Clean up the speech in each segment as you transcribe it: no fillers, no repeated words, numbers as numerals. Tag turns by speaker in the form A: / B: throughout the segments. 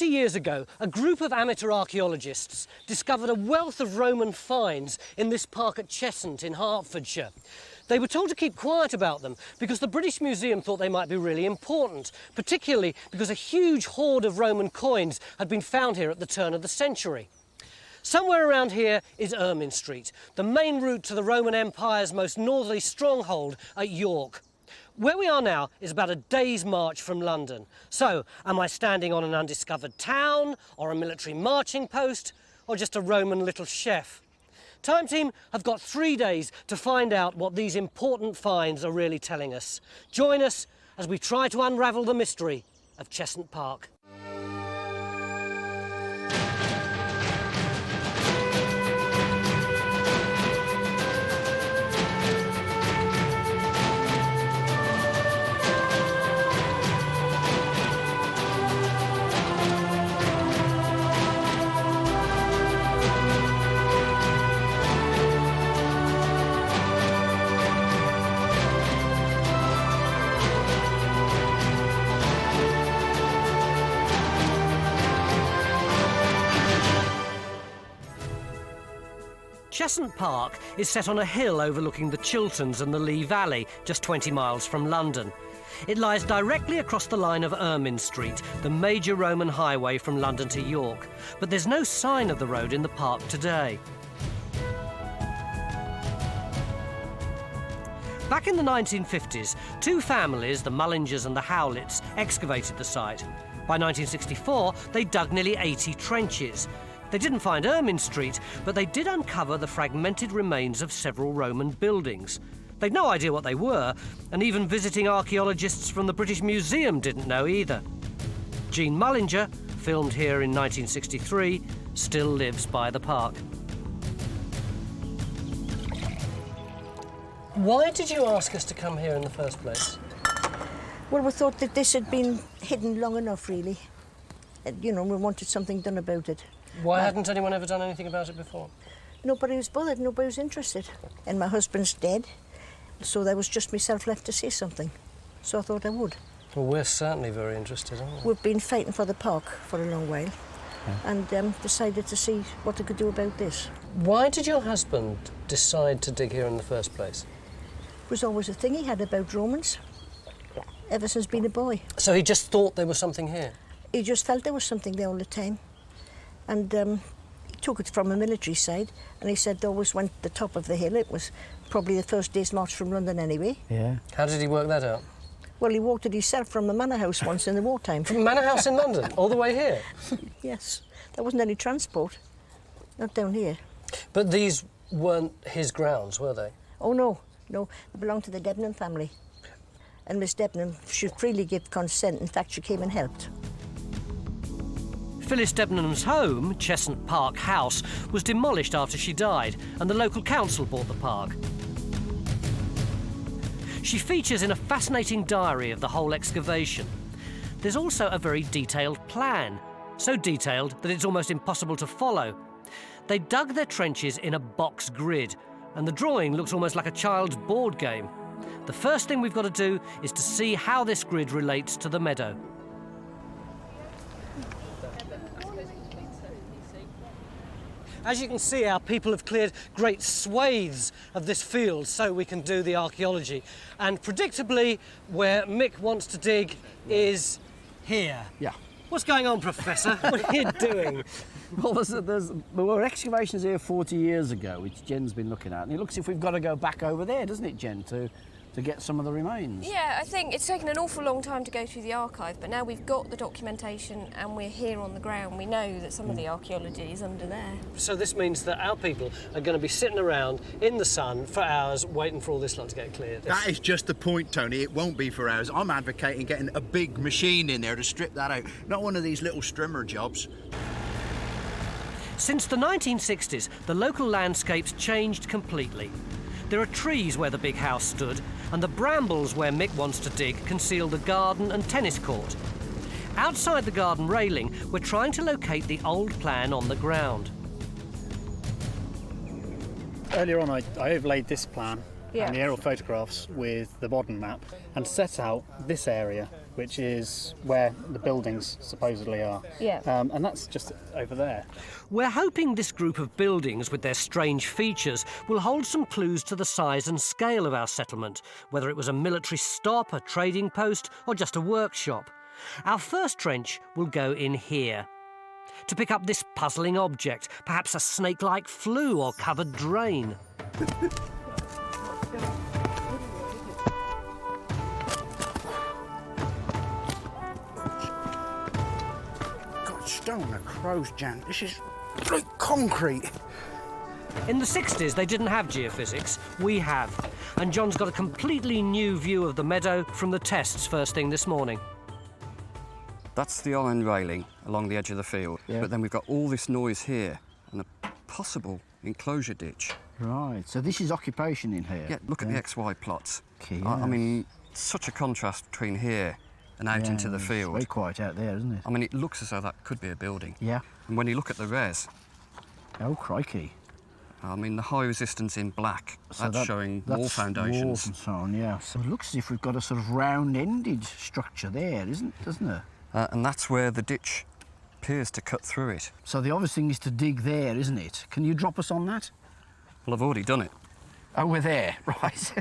A: 40 years ago, a group of amateur archaeologists discovered a wealth of Roman finds in this park at Cheshunt in Hertfordshire. They were told to keep quiet about them because the British Museum thought they might be really important, particularly because a huge hoard of Roman coins had been found here at the turn of the century. Somewhere around here is Ermine Street, the main route to the Roman Empire's most northerly stronghold at York. Where we are now is about a day's march from London. So, am I standing on an undiscovered town, or a military marching post, or just a Roman little chef? Time Team have got 3 days to find out what these important finds are really telling us. Join us as we try to unravel the mystery of Chestnut Park. Chestnut Park is set on a hill overlooking the Chilterns and the Lee Valley, just 20 miles from London. It lies directly across the line of Ermine Street, the major Roman highway from London to York. But there's no sign of the road in the park today. Back in the 1950s, two families, the Mullingers and the Howletts, excavated the site. By 1964, they dug nearly 80 trenches. They didn't find Ermine Street, but they did uncover the fragmented remains of several Roman buildings. They'd no idea what they were, and even visiting archaeologists from the British Museum didn't know either. Jean Mullinger, filmed here in 1963, still lives by the park. Why did you ask us to come here in the first place?
B: Well, we thought that this had been hidden long enough, really. You know, we wanted something done about it.
A: Why hadn't anyone ever done anything about it before?
B: Nobody was bothered, nobody was interested. And my husband's dead, so there was just myself left to say something. So I thought I would.
A: Well, we're certainly very interested, aren't we?
B: We've been fighting for the park for a long while, and decided to see what I could do about this.
A: Why did your husband decide to dig here in the first place?
B: It was always a thing he had about Romans, ever since being a boy.
A: So he just thought there was something here?
B: He just felt there was something there all the time. And he took it from a military side, and he said they always went to the top of the hill. It was probably the first day's march from London anyway.
C: Yeah.
A: How did he work that out?
B: Well, he walked it himself from the manor house once in the wartime.
A: From Manor House in London, all the way here?
B: Yes. There wasn't any transport. Not down here.
A: But these weren't his grounds, were they?
B: Oh, no. No, they belonged to the Debenham family. And Miss Debenham should freely give consent. In fact, she came and helped.
A: Phyllis Debenham's home, Chestnut Park House, was demolished after she died, and the local council bought the park. She features in a fascinating diary of the whole excavation. There's also a very detailed plan, so detailed that it's almost impossible to follow. They dug their trenches in a box grid, and the drawing looks almost like a child's board game. The first thing we've got to do is to see how this grid relates to the meadow. As you can see, our people have cleared great swathes of this field so we can do the archaeology. And predictably, where Mick wants to dig is here.
C: Yeah.
A: What's going on, Professor? What are you doing?
C: Well, there were excavations here 40 years ago, which Jen's been looking at, and it looks as if we've got to go back over there, doesn't it, Jen, to get some of the remains?
D: Yeah, I think it's taken an awful long time to go through the archive, but now we've got the documentation and we're here on the ground. We know that some of the archaeology is under there.
A: So this means that our people are going to be sitting around in the sun for hours waiting for all this lot to get cleared.
E: That is just the point, Tony. It won't be for hours. I'm advocating getting a big machine in there to strip that out, not one of these little strimmer jobs.
A: Since the 1960s, the local landscape's changed completely. There are trees where the big house stood, and the brambles where Mick wants to dig conceal the garden and tennis court. Outside the garden railing, we're trying to locate the old plan on the ground.
F: Earlier on, I overlaid this plan and the aerial photographs with the modern map and set out this area which is where the buildings supposedly are.
D: Yeah.
F: And that's just over there.
A: We're hoping this group of buildings with their strange features will hold some clues to the size and scale of our settlement, whether it was a military stop, a trading post, or just a workshop. Our first trench will go in here to pick up this puzzling object, perhaps a snake-like flue or covered drain.
E: God, stone, a crow's jant. This is like concrete.
A: In the 60s, they didn't have geophysics. We have. And John's got a completely new view of the meadow from the tests first thing this morning.
G: That's the iron railing along the edge of the field.
C: Yeah.
G: But then we've got all this noise here and a possible enclosure ditch.
C: Right, so this is occupation in here?
G: Yeah, look at the XY plots.
C: Okay,
G: I
C: yes.
G: mean, such a contrast between here and out into the
C: It's
G: field.
C: very quiet out there, isn't it?
G: I mean, it looks as though that could be a building.
C: Yeah.
G: And when you look at the res,
C: Oh, crikey.
G: I mean, the high resistance in black,
C: So
G: that's showing wall
C: that's
G: foundations.
C: Walls and so on, yeah. So it looks as if we've got a sort of round-ended structure there, doesn't it?
G: And that's where the ditch appears to cut through it.
C: So the obvious thing is to dig there, isn't it? Can you drop us on that?
G: Well, I've already done it.
C: Oh, we're there, right.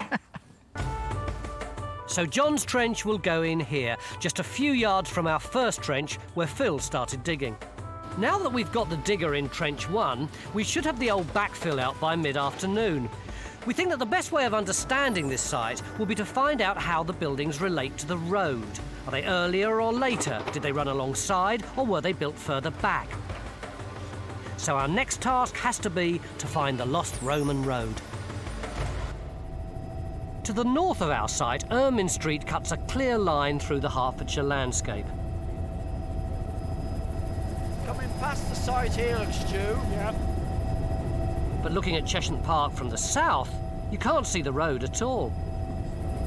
A: So John's trench will go in here, just a few yards from our first trench where Phil started digging. Now that we've got the digger in trench 1, we should have the old backfill out by mid-afternoon. We think that the best way of understanding this site will be to find out how the buildings relate to the road. Are they earlier or later? Did they run alongside or were they built further back? So our next task has to be to find the lost Roman road. To the north of our site, Ermine Street cuts a clear line through the Hertfordshire landscape.
C: Coming past the site here, Stu.
F: Yeah.
A: But looking at Cheshunt Park from the south, you can't see the road at all.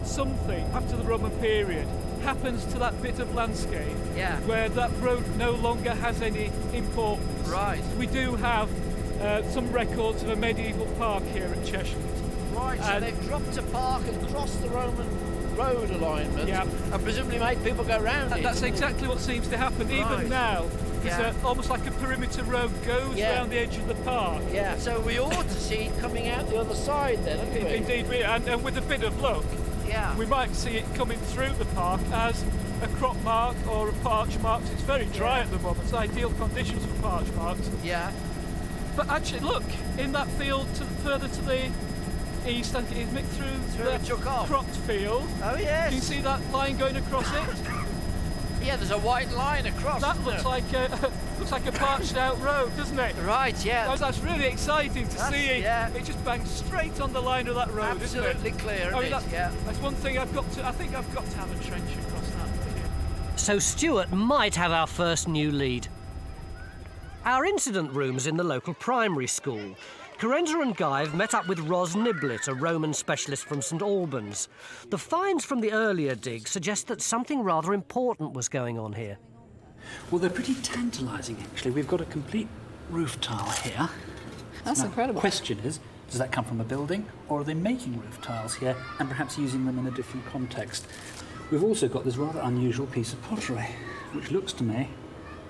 H: Something after the Roman period happens to that bit of landscape where that road no longer has any importance.
C: Right.
H: We do have some records of a medieval park here at Cheshunt.
C: Right, so
H: And-
C: they've dropped a park and crossed the Roman road alignment
H: Yeah.
C: and presumably made people go round it.
H: That's exactly what seems to happen
C: Right.
H: even now. It's
C: Yeah.
H: almost like a perimeter road goes
C: Yeah.
H: round the edge of the park.
C: Yeah, so we ought to see it coming out the other side then, haven't we?
H: Indeed, and with a bit of luck,
C: Yeah.
H: we might see it coming through the park as a crop mark or a parch mark. It's very dry at the moment. It's ideal conditions for parch marks.
C: Yeah.
H: But actually, look, in that field further to the east, I think it's through
C: Where
H: the
C: it took off.
H: cropped field.
C: Oh,
H: Do you
C: yes.
H: see that line going across it?
C: Yeah, there's a white line across.
H: That
C: isn't
H: looks
C: there?
H: like looks like a parched out road, doesn't it?
C: Right, yeah.
H: That's really exciting to
C: That's-
H: see it.
C: yeah.
H: It just bangs straight on the line of that road,
C: Absolutely
H: isn't it?
C: clear,
H: I mean,
C: isn't it? Yeah.
H: That's one thing I think I've got to have a trench across that.
A: So Stuart might have our first new lead. Our incident room's in the local primary school. Carenza and Guy have met up with Ros Niblet, a Roman specialist from St Albans. The finds from the earlier dig suggest that something rather important was going on here.
F: Well, they're pretty tantalising, actually. We've got a complete roof tile here.
D: That's
F: Now,
D: incredible.
F: The question is, does that come from a building, or are they making roof tiles here and perhaps using them in a different context? We've also got this rather unusual piece of pottery, which looks to me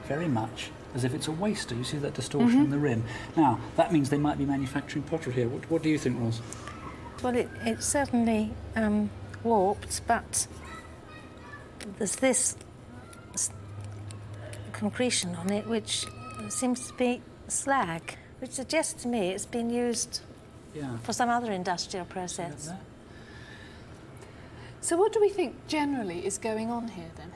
F: very much as if it's a waster. You see that distortion in the rim? Now, that means they might be manufacturing pottery here. What do you think, Ros?
I: Well, it's certainly warped, but there's this concretion on it which seems to be slag, which suggests to me it's been used
F: Yeah.
I: for some other industrial process.
F: There.
J: So what do we think generally is going on here then?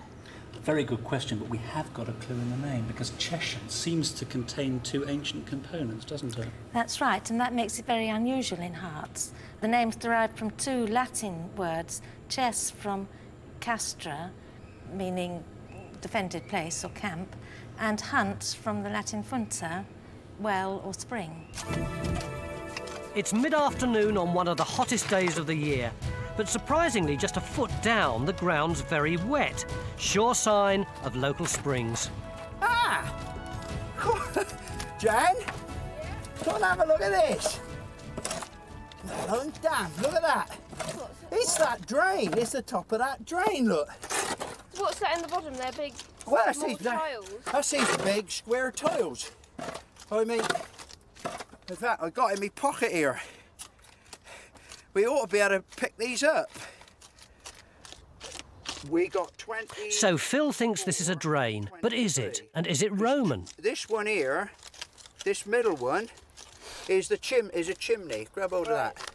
F: Very good question, but we have got a clue in the name because Cheshunt seems to contain two ancient components, doesn't it?
I: That's right, and that makes it very unusual in Hearts. The name's derived from two Latin words, ches from castra, meaning defended place or camp, and hunt from the Latin funta, well or spring.
A: It's mid-afternoon on one of the hottest days of the year, but surprisingly, just a foot down, the ground's very wet. Sure sign of local springs.
C: Ah! Jan? Come and have a look at this. Oh, damn, look at that. It's that drain. It's the top of that drain, look.
D: What's that in the bottom there? Big
E: Well, that's
D: small
E: these,
D: tiles?
E: that's these big square tiles. I mean, in fact, I got in my pocket here. We ought to be able to pick these up. We got 20.
A: So Phil thinks this is a drain, but is it? And is it Roman?
E: This one here, this middle one, is a chimney. Grab hold of that.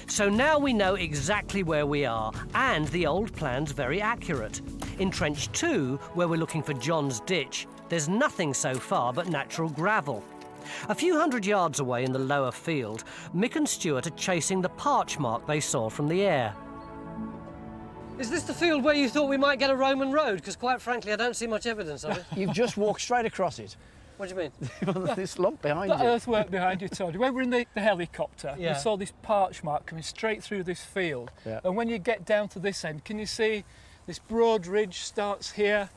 A: So now we know exactly where we are, and the old plan's very accurate. In Trench 2, where we're looking for John's ditch, there's nothing so far but natural gravel. A few hundred yards away in the lower field, Mick and Stuart are chasing the parch mark they saw from the air. Is this the field where you thought we might get a Roman road? Because quite frankly, I don't see much evidence of it.
C: You've just walked straight across it.
A: What do you mean?
C: This lump behind
H: That
C: you.
H: earthwork behind you, Tony. When we were in the helicopter,
A: Yeah.
H: we saw this parch mark coming straight through this field.
C: Yeah.
H: And when you get down to this end, can you see this broad ridge starts here,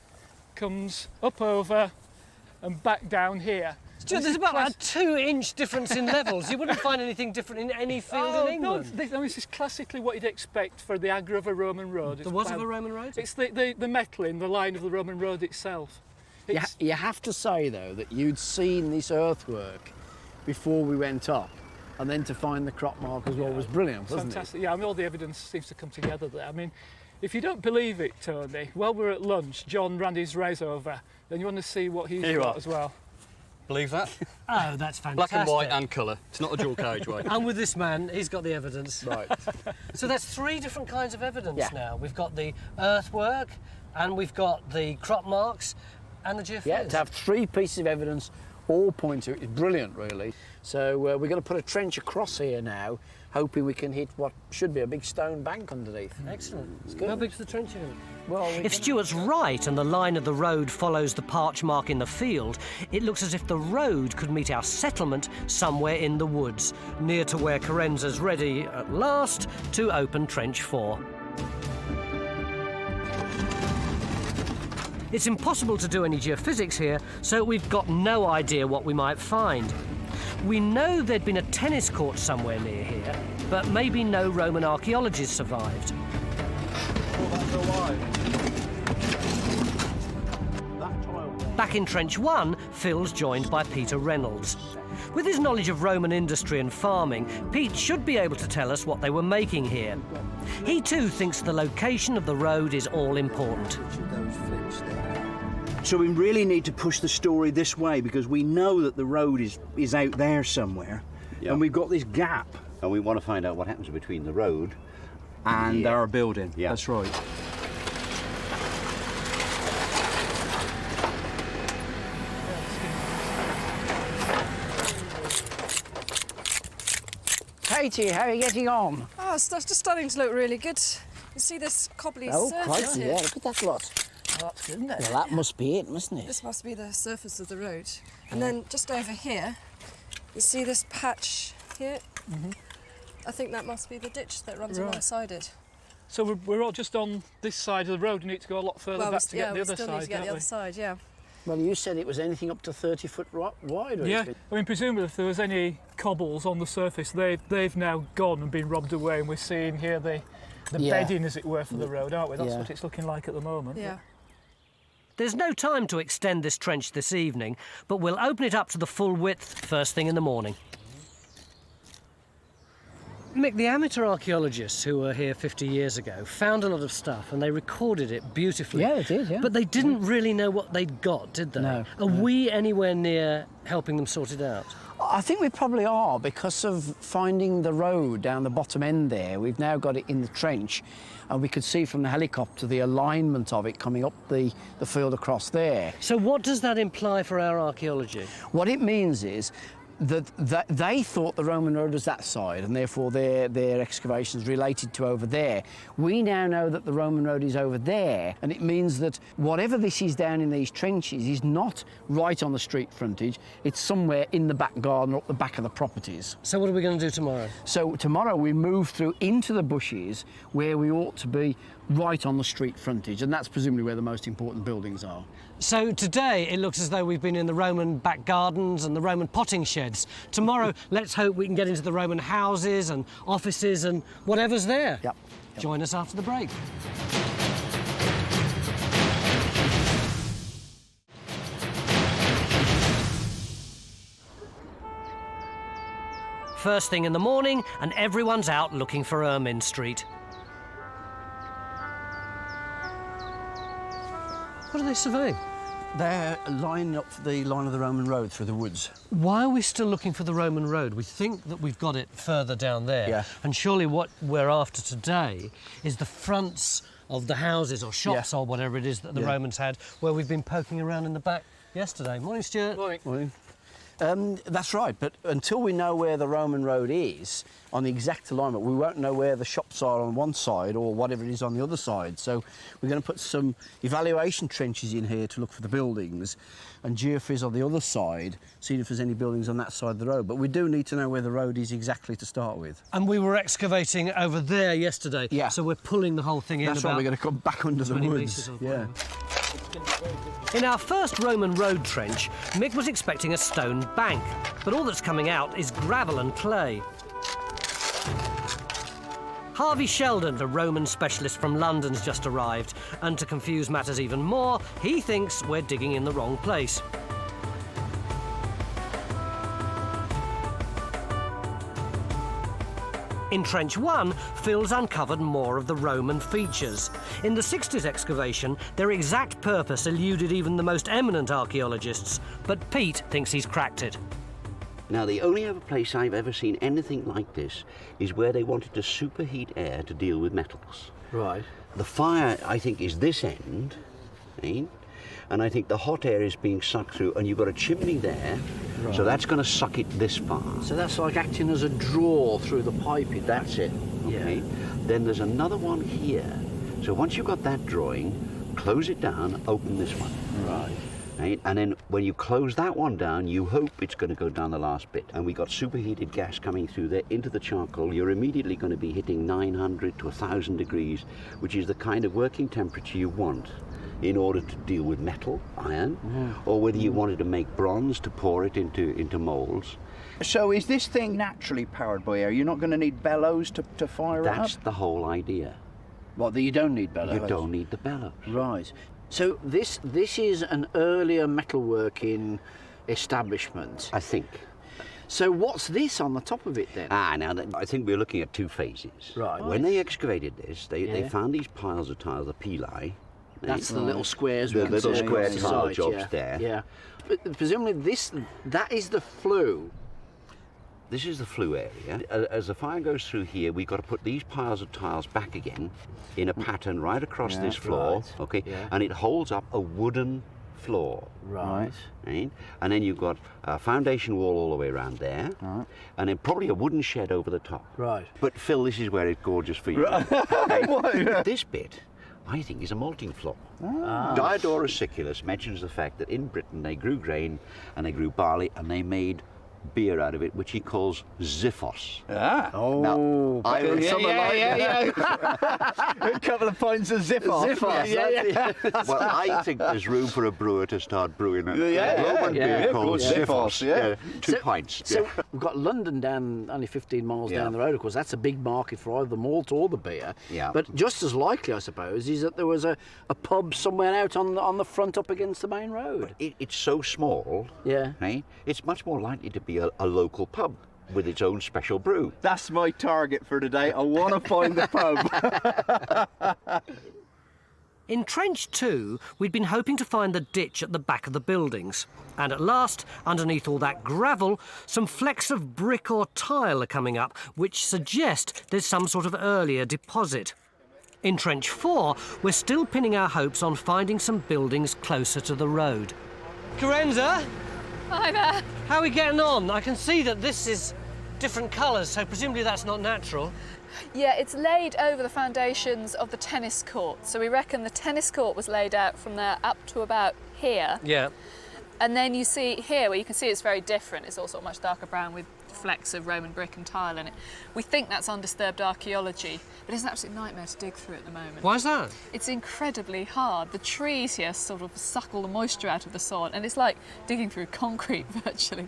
H: comes up over and back down here?
A: Stuart, there's about a 2-inch difference in levels. You wouldn't find anything different in any field in
H: No,
A: England.
H: this is classically what you'd expect for the agra of a Roman road.
A: The what of a Roman road?
H: It's the metal in the line of the Roman road itself. It's,
C: You have to say, though, that you'd seen this earthwork before we went up, and then to find the crop mark as well was brilliant, wasn't
H: fantastic. Yeah, I mean, all the evidence seems to come together there. I mean, if you don't believe it, Tony, while we're at lunch, John ran his race over, then you want to see what he's got as well.
G: Believe that?
A: Oh, that's fantastic.
G: Black and white and colour. It's not a dual carriageway.
A: And with this man, he's got the evidence.
C: it? Right.
A: So that's 3 different kinds of evidence
C: Yeah.
A: now. We've got the earthwork, and we've got the crop marks, and the geophysics.
C: Yeah, to have 3 pieces of evidence all point to it is brilliant, really. So we're going to put a trench across here now, hoping we can hit what should be a big stone bank underneath.
A: Excellent.
C: It's good.
A: How big's the trench again?
C: Well,
A: If Stuart's right and the line of the road follows the parch mark in the field, it looks as if the road could meet our settlement somewhere in the woods, near to where Carenza's ready, at last, to open Trench 4. It's impossible to do any geophysics here, so we've got no idea what we might find. We know there'd been a tennis court somewhere near here, but maybe no Roman archaeologists survived. Back in Trench 1, Phil's joined by Peter Reynolds. With his knowledge of Roman industry and farming, Pete should be able to tell us what they were making here. He too thinks the location of the road is all important.
E: So we really need to push the story this way because we know that the road is out there somewhere, and we've got this gap.
K: And we want to find out what happens between the road
E: And our building.
K: Yeah.
E: That's right.
C: Katie, how are you getting on?
L: Oh, it's just starting to look really good. You see this cobbly surface
C: crikey,
L: here?
C: yeah, look at that lot.
L: Oh, that's good, isn't it?
C: Well, that must be it, mustn't it?
L: This must be the surface of the road. And then just over here, you see this patch here? I think that must be the ditch that runs alongside it.
H: So we're all just on this side of the road. We need to go a lot further back to get the other
L: still
H: side,
L: need to get
H: don't
L: the
H: we?
L: other side, yeah.
C: Well, you said it was anything up to 30 foot wide. Or
H: Yeah, I mean, presumably if there was any cobbles on the surface, they've now gone and been robbed away, and we're seeing here the bedding, as it were, for the road, aren't we? That's what it's looking like at the moment.
L: Yeah.
A: There's no time to extend this trench this evening, but we'll open it up to the full width first thing in the morning. Mick, the amateur archaeologists who were here 50 years ago found a lot of stuff and they recorded it beautifully.
C: Yeah, they did, yeah.
A: But they didn't really know what they'd got, did they?
C: No.
A: Are we anywhere near helping them sort it out?
C: I think we probably are, because of finding the road down the bottom end there. We've now got it in the trench, and we could see from the helicopter the alignment of it coming up the field across there.
A: So what does that imply for our archaeology?
C: What it means is that they thought the Roman road was that side, and therefore their excavations related to over there. We now know that the Roman road is over there, and it means that whatever this is down in these trenches is not right on the street frontage. It's somewhere in the back garden or up the back of the properties.
A: So what are we going to do tomorrow?
C: So tomorrow we move through into the bushes where we ought to be right on the street frontage, and that's presumably where the most important buildings are.
A: So today it looks as though we've been in the Roman back gardens and the Roman potting sheds. Tomorrow, let's hope we can get into the Roman houses and offices and whatever's there.
C: Yep.
A: Join us after the break. First thing in the morning, and everyone's out looking for Ermine Street. What are they surveying?
C: They're lining up the line of the Roman road through the woods.
A: Why are we still looking for the Roman road? We think that we've got it further down there.
C: Yeah.
A: And surely what we're after today is the fronts of the houses or shops or whatever it is that the Romans had, where we've been poking around in the back yesterday. Morning, Stuart.
C: Morning. That's right, but until we know where the Roman road is on the exact alignment, we won't know where the shops are on one side or whatever it is on the other side. So we're going to put some evaluation trenches in here to look for the buildings, and geophys on the other side, seeing if there's any buildings on that side of the road. But we do need to know where the road is exactly to start with.
A: And we were excavating over there yesterday,
C: Yeah.
A: so we're pulling the whole thing in.
C: That's why we're going to come back under the
A: 20
C: woods.
A: metres or
C: Yeah.
A: In our first Roman road trench, Mick was expecting a stone bank, but all that's coming out is gravel and clay. Harvey Sheldon, a Roman specialist from London's just arrived, and to confuse matters even more, he thinks we're digging in the wrong place. In Trench 1, Phil's uncovered more of the Roman features. In the 60s excavation, their exact purpose eluded even the most eminent archaeologists, but Pete thinks he's cracked it.
K: Now, the only other place I've ever seen anything like this is where they wanted to superheat air to deal with metals.
C: Right.
K: The fire, I think, is this end, eh? And I think the hot air is being sucked through, and you've got a chimney there, so that's going to suck it this far.
C: So that's like acting as a draw through the piping.
K: That's it, okay? Then there's another one here. So once you've got that drawing, close it down, open this one.
C: Right.
K: Right? And then when you close that one down, you hope it's going to go down the last bit. And we got superheated gas coming through there into the charcoal. You're immediately going to be hitting 900 to 1,000 degrees, which is the kind of working temperature you want in order to deal with metal, iron, or whether you wanted to make bronze to pour it into moulds.
E: So is this thing naturally powered by air? You're not going to need bellows to fire it up?
K: That's the whole idea.
C: What, that you don't need bellows?
K: You don't need the bellows.
C: Right. So this is an earlier metalworking establishment,
K: I think.
C: So what's this on the top of it then?
K: Now I think we're looking at two phases.
C: Right.
K: When they excavated this, they found these piles of tiles, the pili.
C: That's the little squares.
K: The
C: we can
K: little
C: see
K: square
C: on the
K: tile
C: side,
K: jobs there.
C: Yeah. But presumably that is the flue.
K: This is the flue area. As the fire goes through here, we've got to put these piles of tiles back again in a pattern right across this floor,
C: right.
K: okay?
C: Yeah.
K: And it holds up a wooden floor.
C: Right.
K: Right? And then you've got a foundation wall all the way around there, and then probably a wooden shed over the top.
C: Right.
K: But Phil, this is where it's gorgeous for you. Okay? This bit, I think, is a malting floor. Diodorus Siculus mentions the fact that in Britain they grew grain and they grew barley and they made beer out of it, which he calls Xiphos.
C: Oh,
K: now, I will
E: A couple of pints of Xiphos.
K: Well, I think there's room for a brewer to start brewing a Roman beer called
E: Xiphos.
K: Xiphos. 2 pints.
C: So we've got London down only 15 miles down the road. Of course, that's a big market for either the malt or the beer.
K: Yeah.
C: But just as likely, I suppose, is that there was a pub somewhere out on the front up against the main road.
K: It's so small.
C: Yeah.
K: Right? It's much more likely to be a local pub with its own special brew.
E: That's my target for today. I want to find the pub.
A: In Trench 2, we'd been hoping to find the ditch at the back of the buildings. And at last, underneath all that gravel, some flecks of brick or tile are coming up, which suggest there's some sort of earlier deposit. In Trench 4, we're still pinning our hopes on finding some buildings closer to the road. Carenza?
J: Hi there.
A: How are we getting on? I can see that this is different colours, so presumably that's not natural.
J: Yeah, it's laid over the foundations of the tennis court. So we reckon the tennis court was laid out from there up to about here.
A: Yeah.
J: And then you see here, where you can see it's very different. It's all sort of much darker brown with flecks of Roman brick and tile in it. We think that's undisturbed archaeology, but it's an absolute nightmare to dig through at the moment.
A: Why is that?
J: It's incredibly hard. The trees here sort of suck all the moisture out of the soil, and it's like digging through concrete virtually.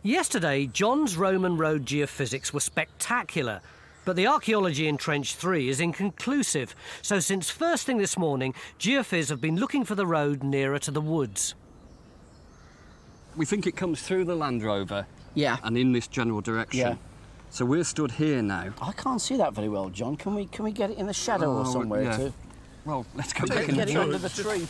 A: Yesterday, John's Roman road geophysics were spectacular, but the archaeology in Trench 3 is inconclusive. So since first thing this morning, geophys have been looking for the road nearer to the woods.
G: We think it comes through the Land Rover
C: Yeah.
G: and in this general direction.
C: Yeah.
G: So we're stood here now.
C: I can't see that very well, John. Can we get it in the shadow or somewhere
G: yeah.
C: too?
G: Well, let's go back in
C: Get
G: the
C: it
G: tree.
C: under the tree.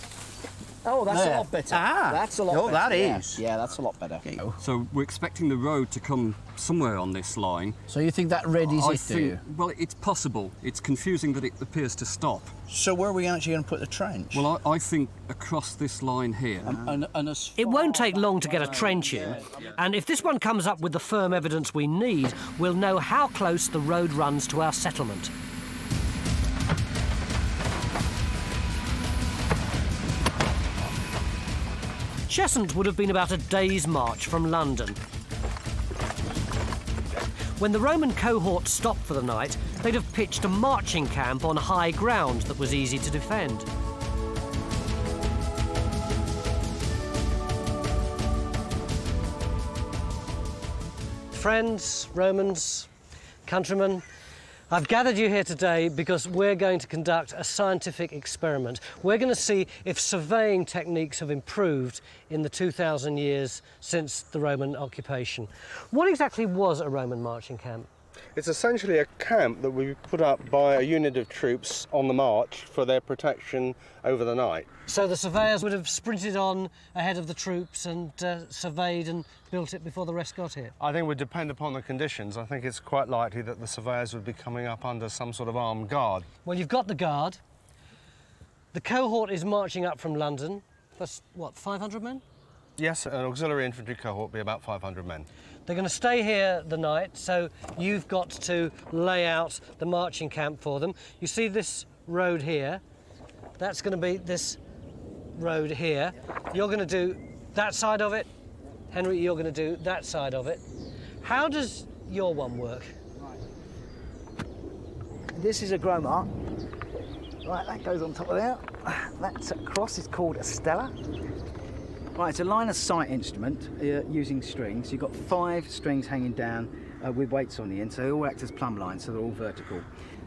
C: Oh, that's
E: There.
C: a lot better.
E: Ah.
C: That's a lot
E: Oh,
C: better.
E: that is.
C: Yeah, that's a lot better.
G: So we're expecting the road to come somewhere on this line.
C: So you think that red is
G: I
C: it, do you?
G: Well, it's possible. It's confusing that it appears to stop.
E: So where are we actually going to put the trench?
G: Well, I think across this line here.
C: And as
A: It won't take long to get a trench in, and if this one comes up with the firm evidence we need, we'll know how close the road runs to our settlement. Cheshunt would have been about a day's march from London. When the Roman cohort stopped for the night, they'd have pitched a marching camp on high ground that was easy to defend. Friends, Romans, countrymen, I've gathered you here today because we're going to conduct a scientific experiment. We're going to see if surveying techniques have improved in the 2,000 years since the Roman occupation. What exactly was a Roman marching camp?
M: It's essentially a camp that we put up by a unit of troops on the march for their protection over the night.
A: So the surveyors would have sprinted on ahead of the troops and surveyed and built it before the rest got here?
M: I think it would depend upon the conditions. I think it's quite likely that the surveyors would be coming up under some sort of armed guard.
A: Well, you've got the guard. The cohort is marching up from London. That's, what, 500 men?
M: Yes, an auxiliary infantry cohort would be about 500 men.
A: They're going to stay here the night, so you've got to lay out the marching camp for them. You see this road here? That's going to be this road here. You're going to do that side of it. Henry, you're going to do that side of it. How does your one work?
C: this is a grow mark. Right, that goes on top of there. That's across, it's called a stela. Right, it's a line of sight instrument using strings. You've got 5 strings hanging down with weights on the end, so they all act as plumb lines, so they're all vertical.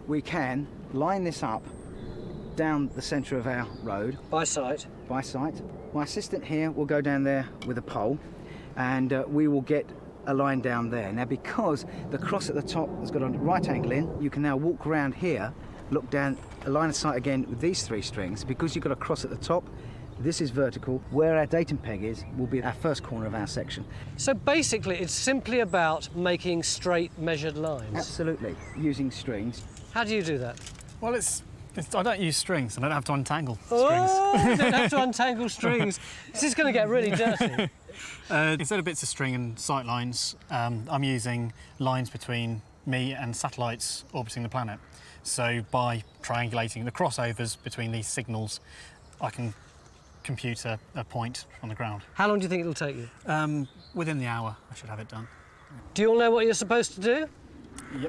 C: We can line this up down the centre of our road.
A: By sight?
C: By sight. My assistant here will go down there with a pole, and we will get a line down there. Now, because the cross at the top has got a right angle in, you can now walk around here, look down, a line of sight again with these 3 strings. Because you've got a cross at the top, this is vertical. Where our datum peg is will be our first corner of our section.
A: So basically it's simply about making straight measured lines?
C: Absolutely, using strings.
A: How do you do that?
N: Well, I don't use strings. I don't have to untangle
A: Oh,
N: strings.
A: you don't have to untangle strings. This is going to get really dirty.
N: Instead of bits of string and sight lines, I'm using lines between me and satellites orbiting the planet. So by triangulating the crossovers between these signals, I can compute a point on the ground.
A: How long do you think it'll take you?
N: Within the hour, I should have it done.
A: Do you all know what you're supposed to do?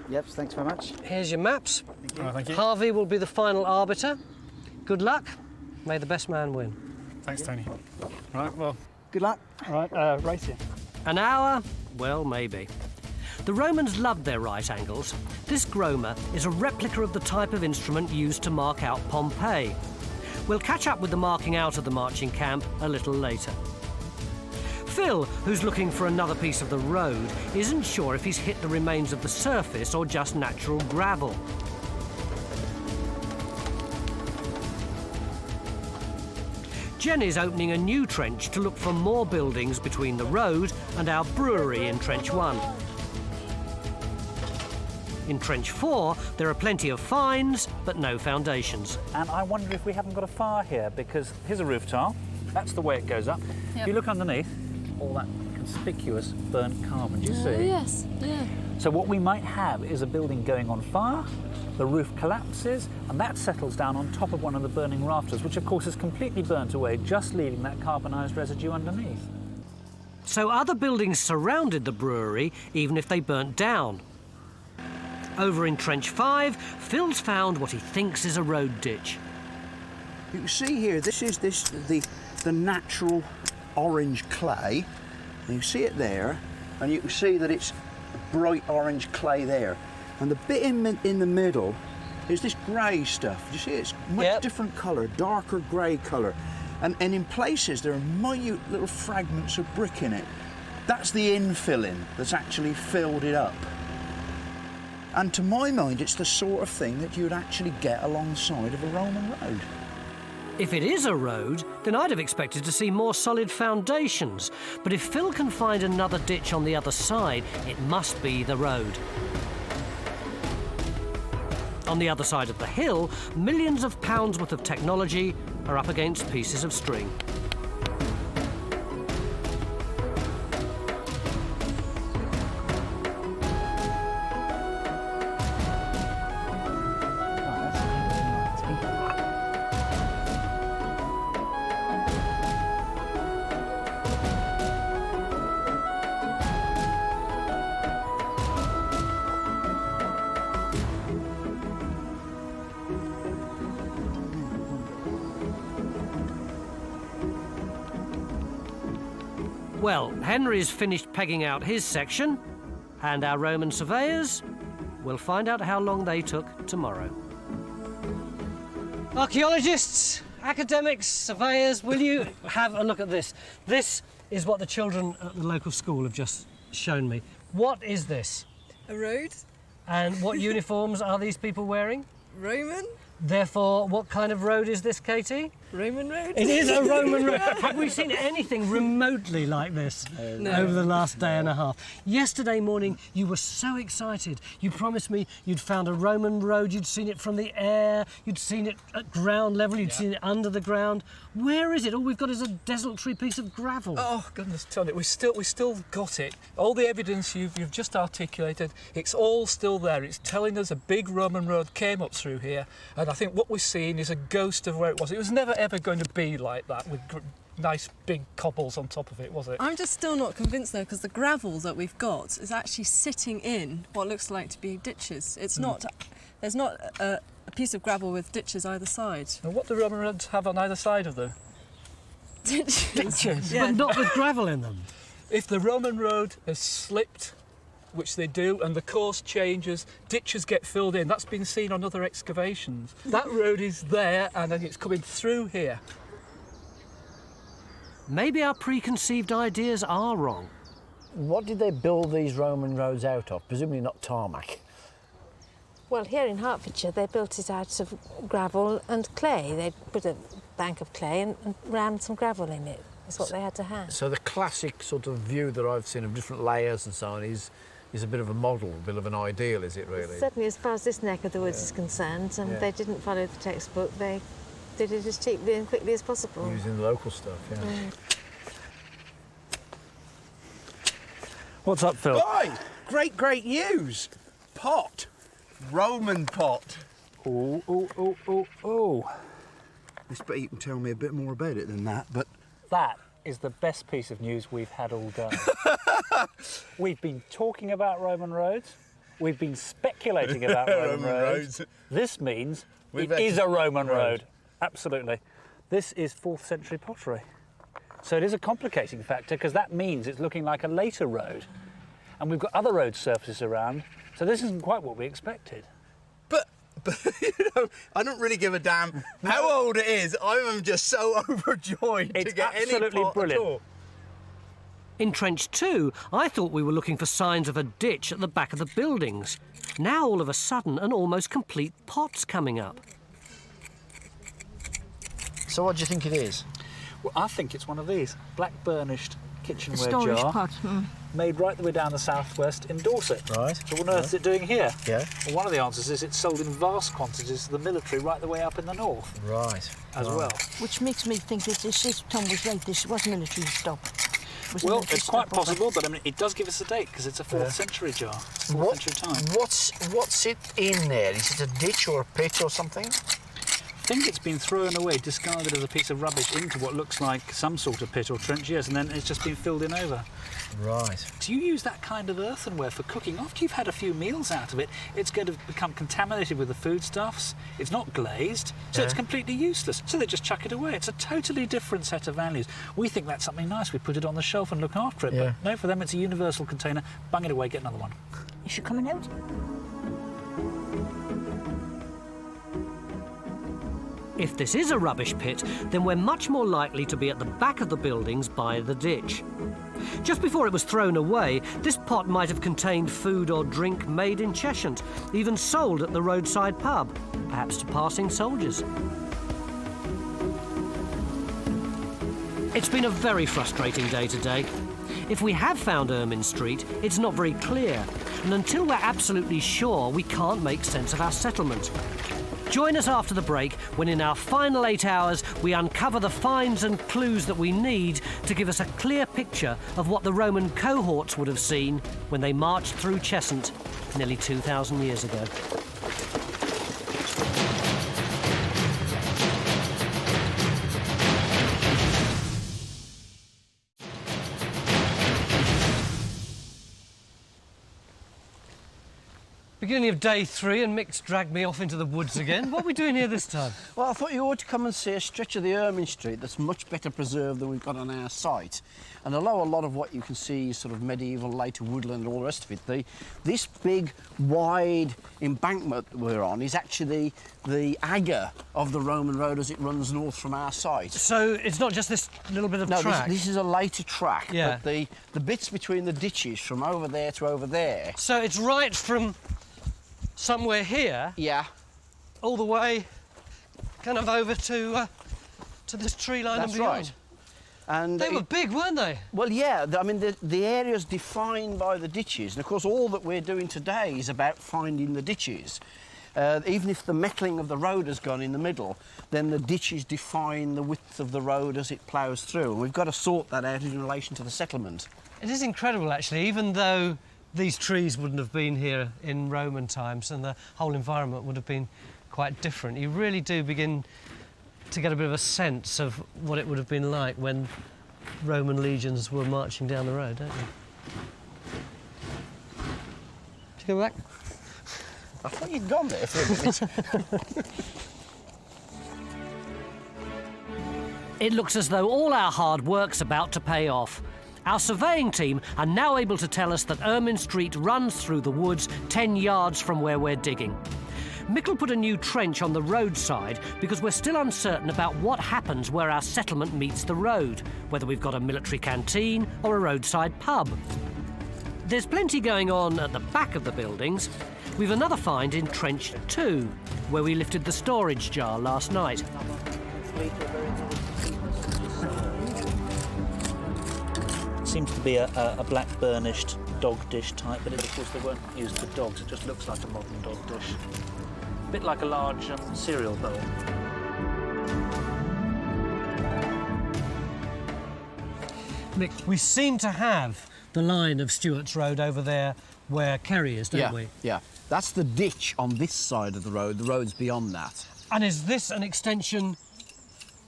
C: Yep, thanks very much.
A: Here's your maps.
N: Thank you. Thank you.
A: Harvey will be the final arbiter. Good luck. May the best man win.
N: Thanks, Tony. Right, well,
C: good luck.
N: All right, race you.
A: An hour? Well, maybe. The Romans loved their right angles. This groma is a replica of the type of instrument used to mark out Pompeii. We'll catch up with the marking out of the marching camp a little later. Phil, who's looking for another piece of the road, isn't sure if he's hit the remains of the surface or just natural gravel. Jenny's opening a new trench to look for more buildings between the road and our brewery in Trench 1. In Trench 4, there are plenty of finds, but no foundations.
F: And I wonder if we haven't got a fire here, because here's a roof tile. That's the way it goes up.
J: Yep.
F: If you look underneath, all that conspicuous burnt carbon, do you see?
J: Yes, yeah.
F: So what we might have is a building going on fire, the roof collapses, and that settles down on top of one of the burning rafters, which of course is completely burnt away, just leaving that carbonised residue underneath.
A: So other buildings surrounded the brewery, even if they burnt down. Over in Trench 5, Phil's found what he thinks is a road ditch.
E: You can see here, this is the natural orange clay. And you see it there, and you can see that it's bright orange clay there. And the bit in the middle is this grey stuff. You see, it's much different colour, darker grey colour. And in places, there are minute little fragments of brick in it. That's the infilling that's actually filled it up. And to my mind, it's the sort of thing that you'd actually get alongside of a Roman road.
A: If it is a road, then I'd have expected to see more solid foundations. But if Phil can find another ditch on the other side, it must be the road. On the other side of the hill, millions of pounds worth of technology are up against pieces of string. Well, Henry's finished pegging out his section, and our Roman surveyors will find out how long they took tomorrow. Archaeologists, academics, surveyors, will you have a look at this? This is what the children at the local school have just shown me. What is this?
L: A road.
A: And what uniforms are these people wearing?
L: Roman.
A: Therefore, what kind of road is this, Katie?
L: Roman road.
A: It is a Roman road. Have we seen anything remotely like this over the last day and a half? Yesterday morning, you were so excited. You promised me you'd found a Roman road, you'd seen it from the air, you'd seen it at ground level, you'd seen it under the ground. Where is it? All we've got is a desultory piece of gravel.
H: Oh, goodness, Tony, we still got it. All the evidence you've just articulated, it's all still there. It's telling us a big Roman road came up through here, and I think what we're seeing is a ghost of where it was. It was never ever going to be like that with nice big cobbles on top of it, was it?
L: I'm just still not convinced though, because the gravel that we've got is actually sitting in what looks like to be ditches. It's not. There's not a piece of gravel with ditches either side.
H: And what do Roman roads have on either side of them?
L: Ditches.
A: But not with gravel in them.
H: If the Roman road has slipped, which they do, and the course changes, ditches get filled in. That's been seen on other excavations. That road is there, and then it's coming through here.
A: Maybe our preconceived ideas are wrong.
C: What did they build these Roman roads out of? Presumably not tarmac.
I: Well, here in Hertfordshire, they built it out of gravel and clay. They put a bank of clay and rammed some gravel in it. That's what they had to have.
C: So the classic sort of view that I've seen of different layers and so on is a bit of a model, a bit of an ideal, is it really?
I: Certainly as far as this neck of the woods is concerned, and they didn't follow the textbook. They did it as cheaply and quickly as possible.
C: Using the local stuff, yeah.
H: What's up, Phil?
E: Right, great news. Pot. Roman pot.
F: Oh.
E: I bet you can tell me a bit more about it than that, but...
F: That is the best piece of news we've had all day. We've been talking about Roman roads. We've been speculating about Roman roads. This means it is a Roman road. Absolutely. This is 4th century pottery. So it is a complicating factor, because that means it's looking like a later road. And we've got other road surfaces around, so this isn't quite what we expected.
E: But you know, I don't really give a damn how old it is. I'm just so overjoyed to get any pot
F: brilliant.
E: at all.
A: In Trench 2, I thought we were looking for signs of a ditch at the back of the buildings. Now, all of a sudden, an almost complete pot's coming up.
C: So what do you think it is?
F: Well, I think it's one of these, black burnished kitchenware
B: Storage
F: jar,
B: pot.
F: made right the way down the southwest in Dorset.
C: Right.
F: So what on earth is it doing here?
C: Yeah.
F: Well, one of the answers is it's sold in vast quantities to the military right the way up in the north.
C: Right.
F: As well.
B: Which makes me think that Tom was right. This was military stop.
F: Well, it's quite possible, but I mean, it does give us a date because it's a 4th century jar. It's 4th century time.
C: What's it in there? Is it a ditch or a pit or something?
F: I think it's been thrown away, discarded as a piece of rubbish into what looks like some sort of pit or trench, yes, and then it's just been filled in over.
C: Right.
F: Do you use that kind of earthenware for cooking? After you've had a few meals out of it, it's going to become contaminated with the foodstuffs. It's not glazed, so it's completely useless. So they just chuck it away. It's a totally different set of values. We think that's something nice. We put it on the shelf and look after it. But no, for them it's a universal container. Bung it away, get another one.
B: Is she coming out?
A: If this is a rubbish pit, then we're much more likely to be at the back of the buildings by the ditch. Just before it was thrown away, this pot might have contained food or drink made in Cheshunt, even sold at the roadside pub, perhaps to passing soldiers. It's been a very frustrating day today. If we have found Ermine Street, it's not very clear, and until we're absolutely sure, we can't make sense of our settlement. Join us after the break when in our final 8 hours we uncover the finds and clues that we need to give us a clear picture of what the Roman cohorts would have seen when they marched through Cheshunt nearly 2,000 years ago. Beginning of day 3 and Mick's dragged me off into the woods again. What are we doing here this time?
C: Well, I thought you ought to come and see a stretch of the Ermine Street that's much better preserved than we've got on our site. And although a lot of what you can see is sort of medieval, later woodland and all the rest of it, this big, wide embankment that we're on is actually the agger of the Roman road as it runs north from our site.
A: So it's not just this little bit of track?
C: No, this is a later track.
A: Yeah.
C: But the bits between the ditches from over there to over there.
A: So it's right from somewhere here,
C: yeah,
A: all the way, kind of over to this tree line and beyond.
C: That's right. And
A: they were big, weren't they?
C: Well, yeah. I mean, the area's defined by the ditches, and of course, all that we're doing today is about finding the ditches. Even if the metalling of the road has gone in the middle, then the ditches define the width of the road as it ploughs through, and we've got to sort that out in relation to the settlement.
A: It is incredible, actually, even though these trees wouldn't have been here in Roman times and the whole environment would have been quite different. You really do begin to get a bit of a sense of what it would have been like when Roman legions were marching down the road, don't you? Did you go back?
C: I thought you'd gone there for a minute.
A: It looks as though all our hard work's about to pay off. Our surveying team are now able to tell us that Ermine Street runs through the woods 10 yards from where we're digging. Mick'll put a new trench on the roadside because we're still uncertain about what happens where our settlement meets the road, whether we've got a military canteen or a roadside pub. There's plenty going on at the back of the buildings. We've another find in Trench 2, where we lifted the storage jar last night.
F: Seems to be a black burnished dog dish type, but of course they weren't used for dogs. It just looks like a modern dog dish. A bit like a large cereal bowl.
A: Mick, we seem to have the line of Stewart's Road over there where Kerry is, don't we?
C: Yeah. That's the ditch on this side of the road. The road's beyond that.
A: And is this an extension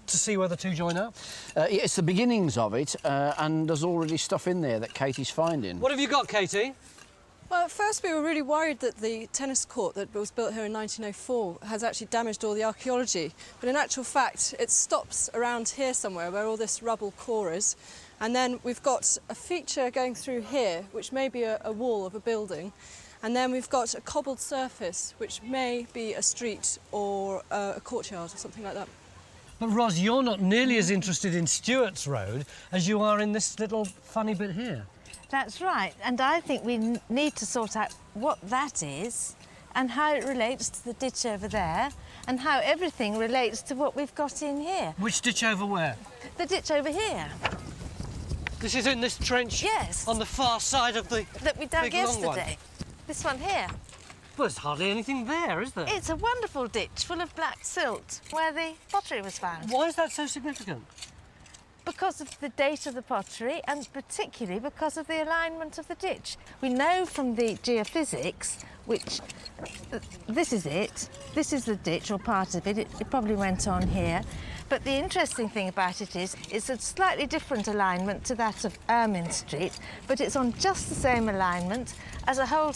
A: to see where the two join up?
C: It's the beginnings of it, and there's already stuff in there that Katie's finding.
A: What have you got, Katie?
L: Well, at first we were really worried that the tennis court that was built here in 1904 has actually damaged all the archaeology. But in actual fact, it stops around here somewhere where all this rubble core is. And then we've got a feature going through here, which may be a wall of a building. And then we've got a cobbled surface, which may be a street or a courtyard or something like that.
A: But Ros, you're not nearly as interested in Stewart's Road as you are in this little funny bit here.
I: That's right, and I think we need to sort out what that is and how it relates to the ditch over there and how everything relates to what we've got in here.
A: Which ditch over where?
I: The ditch over here.
A: This is in this trench?
I: Yes.
A: On the far side of the
I: that we dug
A: big, long one.
I: yesterday. This one here.
A: Well, there's hardly anything there, is there?
I: It's a wonderful ditch full of black silt where the pottery was found.
A: Why is that so significant?
I: Because of the date of the pottery and particularly because of the alignment of the ditch. We know from the geophysics, which this is it, this is the ditch or part of it, it probably went on here. But the interesting thing about it is it's a slightly different alignment to that of Ermine Street, but it's on just the same alignment as a whole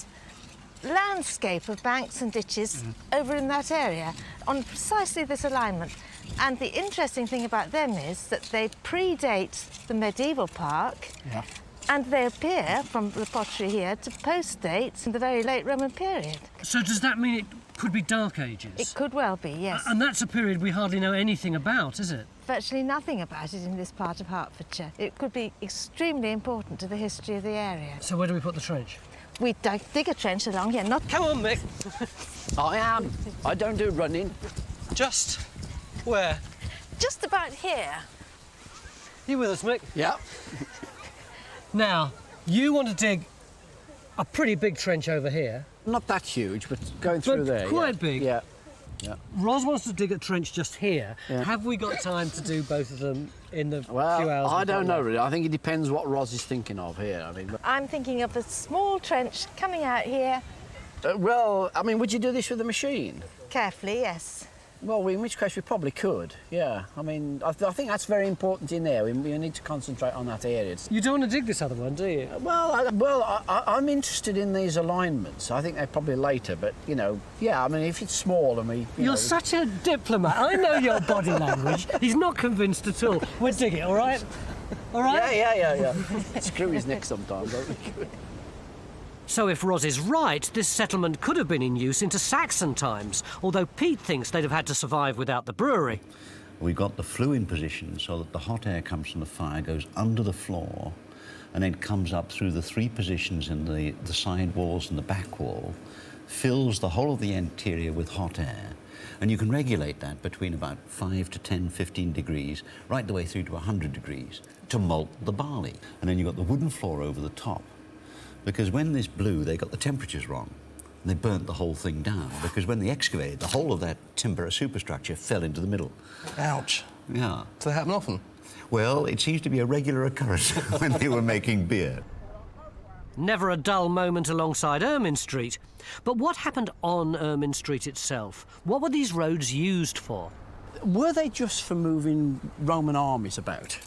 I: landscape of banks and ditches over in that area on precisely this alignment. And the interesting thing about them is that they predate the medieval park, and they appear from the pottery here to post-date in the very late Roman period.
A: So does that mean could be Dark Ages.
I: It could well be, yes.
A: And that's a period we hardly know anything about, is it?
I: Virtually nothing about it in this part of Hertfordshire. It could be extremely important to the history of the area.
A: So where do we put the trench?
I: We dig a trench along here, not...
A: Come on, Mick.
C: I am. I don't do running.
A: Just where?
I: Just about here.
A: You with us, Mick?
C: Yeah.
A: Now, you want to dig a pretty big trench over here.
C: Not that huge, but going through there.
A: Quite big.
C: Yeah. Yeah.
A: Ros wants to dig a trench just here.
C: Yeah.
A: Have we got time to do both of them in the few
C: Well,
A: hours?
C: I don't know really. I think it depends what Ros is thinking of here. I mean,
I: I'm thinking of a small trench coming out here.
C: well, I mean, would you do this with a machine?
I: Carefully, yes.
C: Well, in which case we probably could. Yeah. I mean, I think that's very important in there. We need to concentrate on that area.
A: You don't want to dig this other one, do you?
C: Well, I'm interested in these alignments. I think they're probably later, but you know, yeah. I mean, if it's small and we,
A: You're such a diplomat. I know your body language. He's not convinced at all. We'll dig it, all right? All right?
C: Yeah. Screw his neck sometimes, don't we?
A: So if Ros is right, this settlement could have been in use into Saxon times, although Pete thinks they'd have had to survive without the brewery.
K: We've got the flue in position so that the hot air comes from the fire, goes under the floor, and then comes up through the three positions in the side walls and the back wall, fills the whole of the interior with hot air, and you can regulate that between about 5 to 10, 15 degrees, right the way through to 100 degrees, to malt the barley. And then you've got the wooden floor over the top. Because when this blew, they got the temperatures wrong. And they burnt the whole thing down. Because when they excavated, the whole of that timber superstructure fell into the middle.
M: Ouch.
K: Yeah.
M: Does that happen often?
K: Well, it seems to be a regular occurrence when they were making beer.
A: Never a dull moment alongside Ermine Street. But what happened on Ermine Street itself? What were these roads used for?
C: Were they just for moving Roman armies about?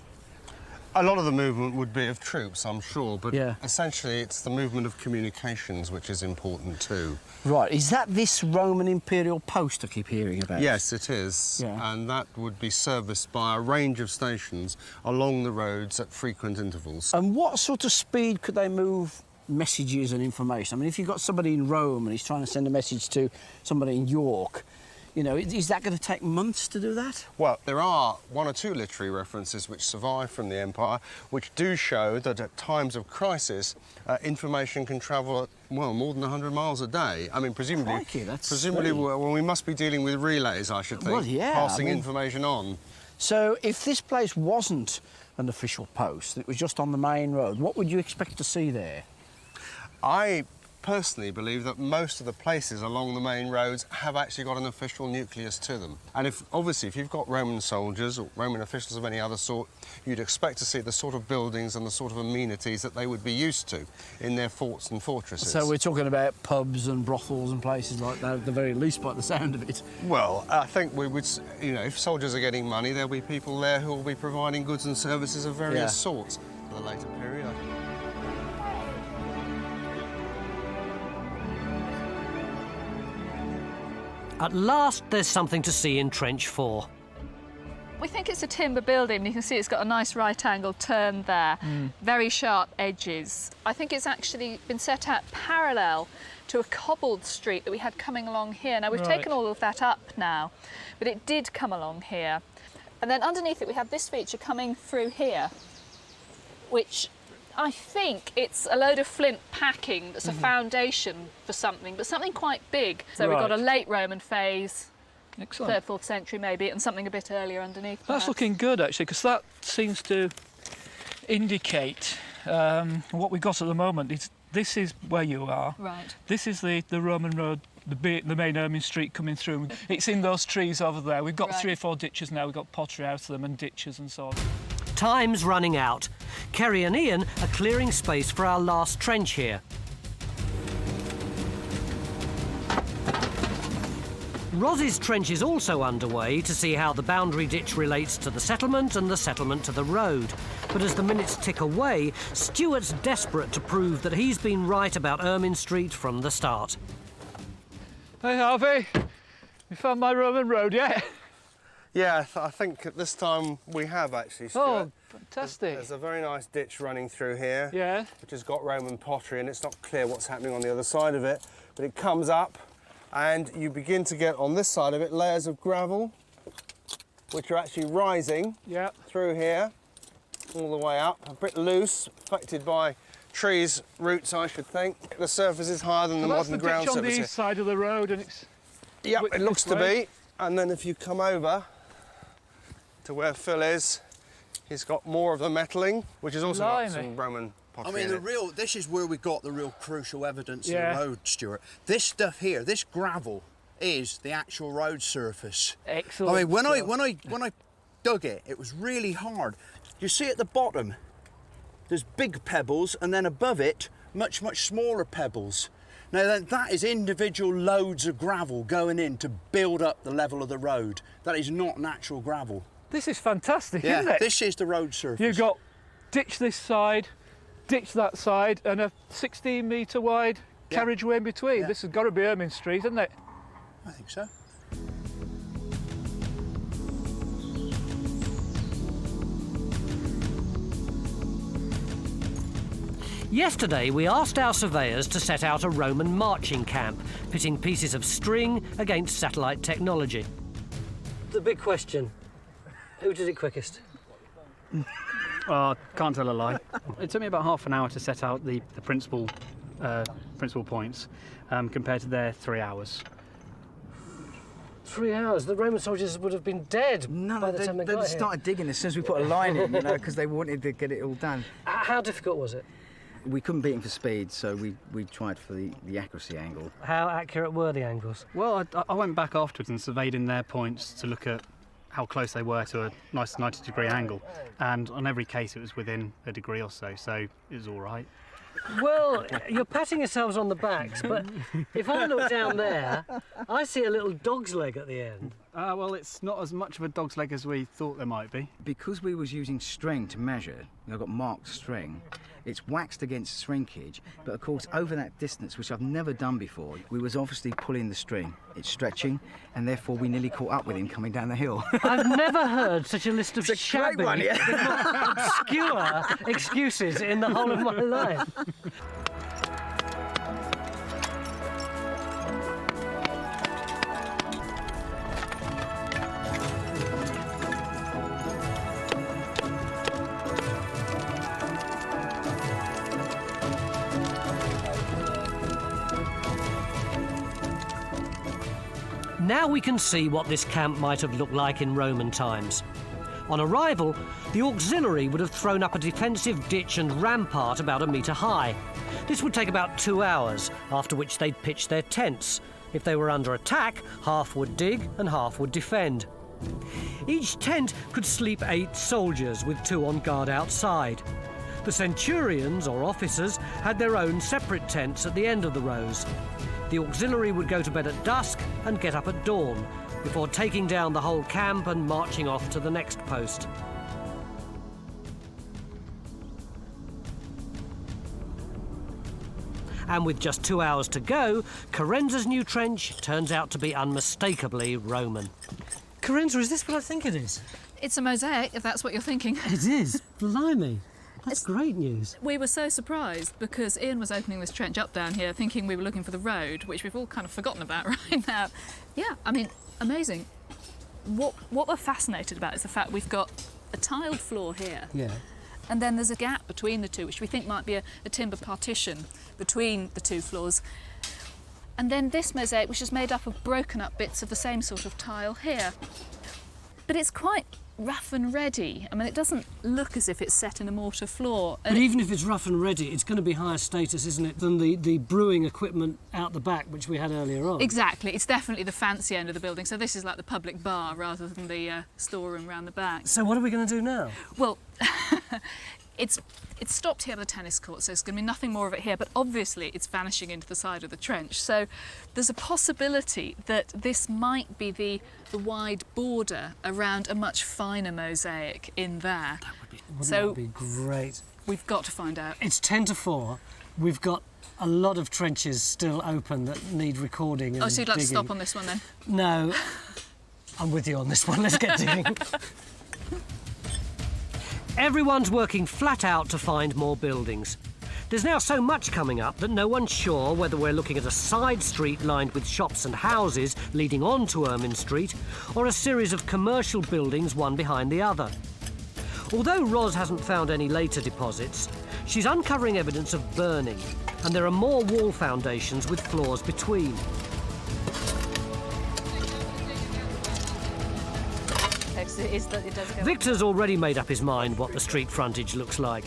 M: A lot of the movement would be of troops, I'm sure, but
C: Yeah.
M: essentially it's the movement of communications which is important too.
C: Right, is that this Roman imperial post I keep hearing about?
M: Yes, it is.
C: Yeah.
M: And that would be serviced by a range of stations along the roads at frequent intervals.
C: And what sort of speed could they move messages and information? I mean, if you've got somebody in Rome and he's trying to send a message to somebody in York, you know, is that going to take months to do that?
M: Well, there are one or two literary references which survive from the empire, which do show that at times of crisis, information can travel at, well, more than 100 miles a day. I mean, presumably,
C: Crikey, that's
M: presumably,
C: very-
M: well, we must be dealing with relays, I should think,
C: Well, yeah,
M: passing
C: I mean-
M: information on.
C: So if this place wasn't an official post, it was just on the main road, what would you expect to see there?
M: I personally believe that most of the places along the main roads have actually got an official nucleus to them. And obviously, if you've got Roman soldiers or Roman officials of any other sort, you'd expect to see the sort of buildings and the sort of amenities that they would be used to in their forts and fortresses.
C: So we're talking about pubs and brothels and places like that at the very least by the sound of it.
M: Well, I think we would, you know, if soldiers are getting money, there'll be people there who will be providing goods and services of various sorts for the later period.
A: At last, there's something to see in Trench 4.
J: We think it's a timber building. You can see it's got a nice right angle turn there, very sharp edges. I think it's actually been set out parallel to a cobbled street that we had coming along here. Now, we've taken all of that up now, but it did come along here. And then underneath it, we have this feature coming through here, which I think it's a load of flint packing that's a foundation for something, but something quite big. So we've got a late Roman phase,
H: Excellent.
J: 3rd, 4th century maybe, and something a bit earlier underneath.
H: That's
J: perhaps.
H: looking good, actually, because that seems to indicate what we've got at the moment. This is where you are.
J: Right.
H: This is the Roman road, the main Ermine Street coming through. It's in those trees over there. We've got 3 or 4 ditches now. We've got pottery out of them and ditches and so on.
A: Time's running out. Kerry and Ian are clearing space for our last trench here. Ros's trench is also underway to see how the boundary ditch relates to the settlement and the settlement to the road. But as the minutes tick away, Stuart's desperate to prove that he's been right about Ermine Street from the start.
H: Hey, Harvey, you found my Roman road yet?
M: Yeah, I think at this time we have actually, Stuart.
H: Oh, fantastic.
M: There's a very nice ditch running through here,
H: Yeah.
M: which has got Roman pottery, and it's not clear what's happening on the other side of it, but it comes up and you begin to get on this side of it layers of gravel, which are actually rising through here, all the way up, a bit loose, affected by trees' roots, I should think. The surface is higher than the modern ground surface.
H: That's the ditch on the east side of the road, and it's...
M: Yep, it looks to be. And then if you come over to where Phil is, he's got more of the metalling, which has also got some Roman pottery.
E: I mean, this is where we got the real crucial evidence of the road, Stuart. This stuff here, this gravel, is the actual road surface.
H: Excellent.
E: I mean, when I dug it, it was really hard. You see at the bottom, there's big pebbles, and then above it, much, much smaller pebbles. Now that is individual loads of gravel going in to build up the level of the road. That is not natural gravel.
H: This is fantastic, isn't it?
E: This is the road surface.
H: You've got ditch this side, ditch that side, and a 16-metre wide carriageway in between. This has got to be Ermine Street, isn't it?
E: I think so.
A: Yesterday, we asked our surveyors to set out a Roman marching camp, pitting pieces of string against satellite technology. The big question, who did it quickest?
N: Can't tell a lie. It took me about half an hour to set out the principal points, compared to their 3 hours.
A: 3 hours? The Roman soldiers would have been dead by the time they got here.
C: They started digging as soon as we put a line in, you know, because they wanted to get it all done.
A: How difficult was it?
C: We couldn't beat them for speed, so we tried for the accuracy angle.
A: How accurate were the angles?
N: Well, I went back afterwards and surveyed in their points to look at how close they were to a nice 90-degree angle, and on every case it was within a degree or so it was all right.
A: Well, you're patting yourselves on the backs, but if I look down there, I see a little dog's leg at the end.
N: Well, it's not as much of a dog's leg as we thought there might be.
C: Because we was using string to measure, I've got marked string, it's waxed against shrinkage, but of course over that distance, which I've never done before, we was obviously pulling the string. It's stretching, and therefore we nearly caught up with him coming down the hill.
A: I've never heard such a list of shabby, obscure excuses in the whole of my life. Now we can see what this camp might have looked like in Roman times. On arrival, the auxiliary would have thrown up a defensive ditch and rampart about 1 metre high. This would take about 2 hours, after which they'd pitch their tents. If they were under attack, half would dig and half would defend. Each tent could sleep 8 soldiers, with 2 on guard outside. The centurions, or officers, had their own separate tents at the end of the rows. The auxiliary would go to bed at dusk and get up at dawn, before taking down the whole camp and marching off to the next post. And with just 2 hours to go, Carenza's new trench turns out to be unmistakably Roman. Carenza, is this what I think it is?
J: It's a mosaic, if that's what you're thinking.
A: It is. Blimey. That's great news.
J: We were so surprised because Ian was opening this trench up down here thinking we were looking for the road, which we've all kind of forgotten about right now. Yeah, I mean, amazing. What we're fascinated about is the fact we've got a tiled floor here.
A: Yeah.
J: And then there's a gap between the two, which we think might be a timber partition between the 2 floors. And then this mosaic, which is made up of broken up bits of the same sort of tile here. But it's quite rough and ready. I mean, it doesn't look as if it's set in a mortar floor.
A: But even if it's rough and ready, it's going to be higher status, isn't it, than the brewing equipment out the back, which we had earlier on?
J: Exactly. It's definitely the fancy end of the building. So this is like the public bar rather than the storeroom round the back.
A: So what are we going to do now?
J: Well, it's stopped here at the tennis court, so there's going to be nothing more of it here, but obviously it's vanishing into the side of the trench. So there's a possibility that this might be the wide border around a much finer mosaic in there.
A: Wouldn't that be great?
J: We've got to find out.
A: It's 10 to 4. We've got a lot of trenches still open that need recording and
J: Oh, so you'd like
A: digging.
J: to stop on this one then?
A: No. I'm with you on this one. Let's get digging. Everyone's working flat out to find more buildings. There's now so much coming up that no one's sure whether we're looking at a side street lined with shops and houses leading on to Ermine Street, or a series of commercial buildings one behind the other. Although Ros hasn't found any later deposits, she's uncovering evidence of burning, and there are more wall foundations with floors between. Victor's already made up his mind what the street frontage looks like.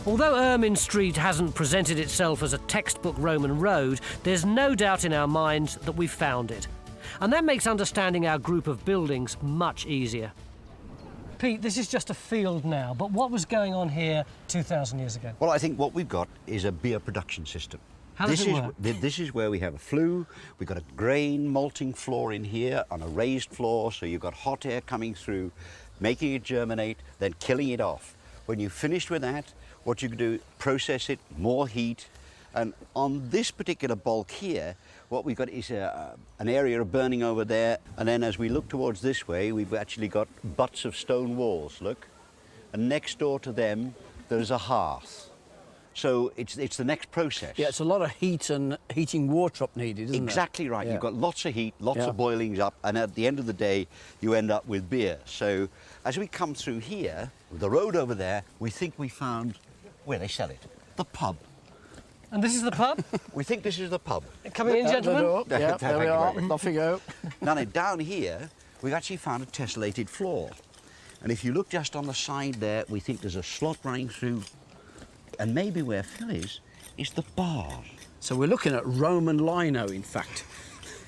A: Although Ermine Street hasn't presented itself as a textbook Roman road, there's no doubt in our minds that we've found it. And that makes understanding our group of buildings much easier. Pete, this is just a field now, but what was going on here 2,000 years ago?
K: Well, I think what we've got is a beer production system.
A: How does it work?
K: This is where we have a flue. We've got a grain malting floor in here on a raised floor, so you've got hot air coming through, making it germinate, then killing it off. When you've finished with that, what you can do, process it, more heat, and on this particular bulk here, what we've got is an area of burning over there, and then as we look towards this way, we've actually got butts of stone walls, look, and next door to them, there's a hearth. So it's the next process.
C: Yeah, it's a lot of heat and heating water up needed, isn't it?
K: Exactly right.
C: Yeah.
K: You've got lots of heat, lots of boilings up, and at the end of the day, you end up with beer. So as we come through here, the road over there, we think we found where they sell it, the pub.
A: And this is the pub?
K: We think this is the pub.
A: Coming in, gentlemen.
C: Yeah, there we are. Off we go.
K: Now then, down here, we've actually found a tessellated floor. And if you look just on the side there, we think there's a slot running through, and maybe where Phil is the bar.
C: So we're looking at Roman lino, in fact.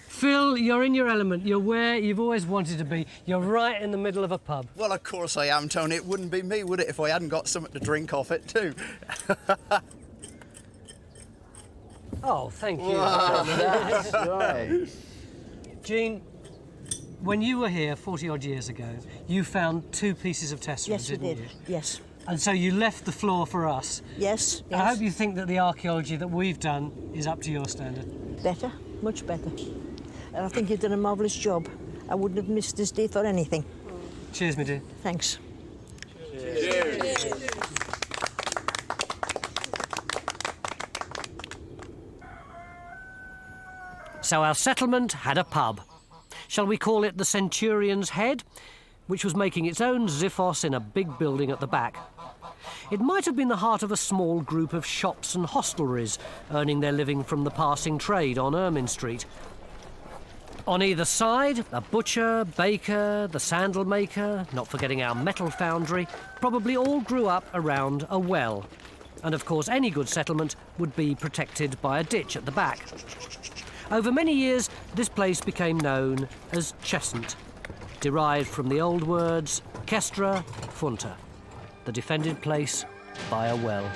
A: Phil, you're in your element. You're where you've always wanted to be. You're right in the middle of a pub.
E: Well, of course I am, Tony. It wouldn't be me, would it, if I hadn't got something to drink off it too?
A: Oh, thank you.
C: That's right.
A: Jean, when you were here 40-odd years ago, you found 2 pieces of tesseract,
B: Yes, we
A: didn't
B: did.
A: you?
B: Yes.
A: And so you left the floor for us.
B: Yes, yes.
A: I hope you think that the archaeology that we've done is up to your standard.
B: Better, much better. And I think you've done a marvellous job. I wouldn't have missed this day for anything.
A: Cheers, my dear.
B: Thanks.
A: Cheers. So our settlement had a pub. Shall we call it the Centurion's Head, which was making its own ziphos in a big building at the back. It might have been the heart of a small group of shops and hostelries, earning their living from the passing trade on Ermine Street. On either side, a butcher, baker, the sandal maker, not forgetting our metal foundry, probably all grew up around a well. And of course, any good settlement would be protected by a ditch at the back. Over many years, this place became known as Cheshunt, derived from the old words Kestra, Funta, the defended place by a well.